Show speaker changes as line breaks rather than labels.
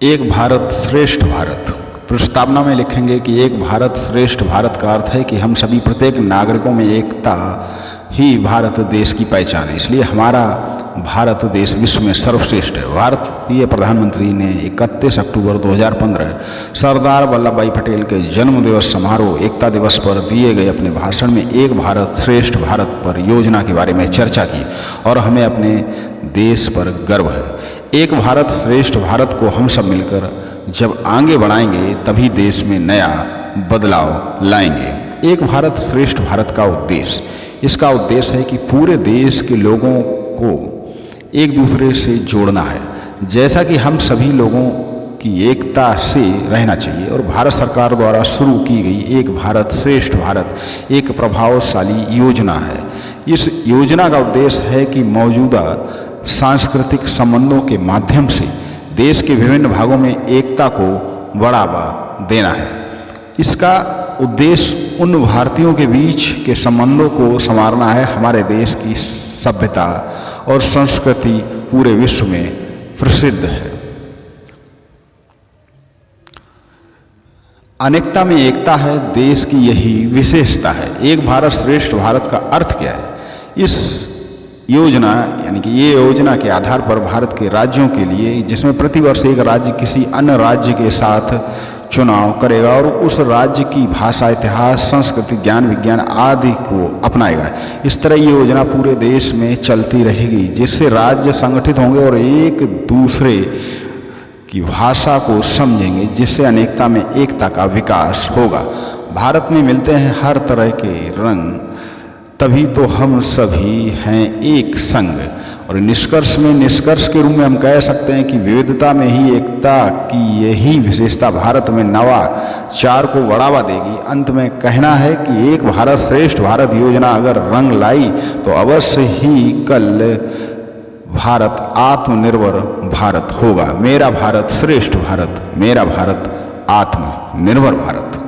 एक भारत श्रेष्ठ भारत। प्रस्तावना में लिखेंगे कि एक भारत श्रेष्ठ भारत का अर्थ है कि हम सभी प्रत्येक नागरिकों में एकता ही भारत देश की पहचान है। इसलिए हमारा भारत देश विश्व में सर्वश्रेष्ठ है। भारतीय प्रधानमंत्री ने 31 अक्टूबर 2015 सरदार वल्लभ भाई पटेल के जन्म दिवस समारोह एकता दिवस पर दिए गए अपने भाषण में एक भारत श्रेष्ठ भारत पर योजना के बारे में चर्चा की और हमें अपने देश पर गर्व है। एक भारत श्रेष्ठ भारत को हम सब मिलकर जब आगे बढ़ाएंगे तभी देश में नया बदलाव लाएंगे। एक भारत श्रेष्ठ भारत का उद्देश्य, इसका उद्देश्य है कि पूरे देश के लोगों को एक दूसरे से जोड़ना है, जैसा कि हम सभी लोगों की एकता से रहना चाहिए। और भारत सरकार द्वारा शुरू की गई एक भारत श्रेष्ठ भारत एक प्रभावशाली योजना है। इस योजना का उद्देश्य है कि मौजूदा सांस्कृतिक संबंधों के माध्यम से देश के विभिन्न भागों में एकता को बढ़ावा देना है। इसका उद्देश्य उन भारतीयों के बीच के संबंधों को संवारना है। हमारे देश की सभ्यता और संस्कृति पूरे विश्व में प्रसिद्ध है। अनेकता में एकता है, देश की यही विशेषता है। एक भारत श्रेष्ठ भारत का अर्थ क्या है? इस योजना यानी कि ये योजना के आधार पर भारत के राज्यों के लिए, जिसमें प्रतिवर्ष एक राज्य किसी अन्य राज्य के साथ चुनाव करेगा और उस राज्य की भाषा, इतिहास, संस्कृति, ज्ञान, विज्ञान आदि को अपनाएगा। इस तरह ये योजना पूरे देश में चलती रहेगी, जिससे राज्य संगठित होंगे और एक दूसरे की भाषा को समझेंगे, जिससे अनेकता में एकता का विकास होगा। भारत में मिलते हैं हर तरह के रंग, तभी तो हम सभी हैं एक संग। और निष्कर्ष के रूप में हम कह सकते हैं कि विविधता में ही एकता की यही विशेषता भारत में नवाचार को बढ़ावा देगी। अंत में कहना है कि एक भारत श्रेष्ठ भारत योजना अगर रंग लाई तो अवश्य ही कल भारत आत्मनिर्भर भारत होगा। मेरा भारत श्रेष्ठ भारत, मेरा भारत आत्मनिर्भर भारत।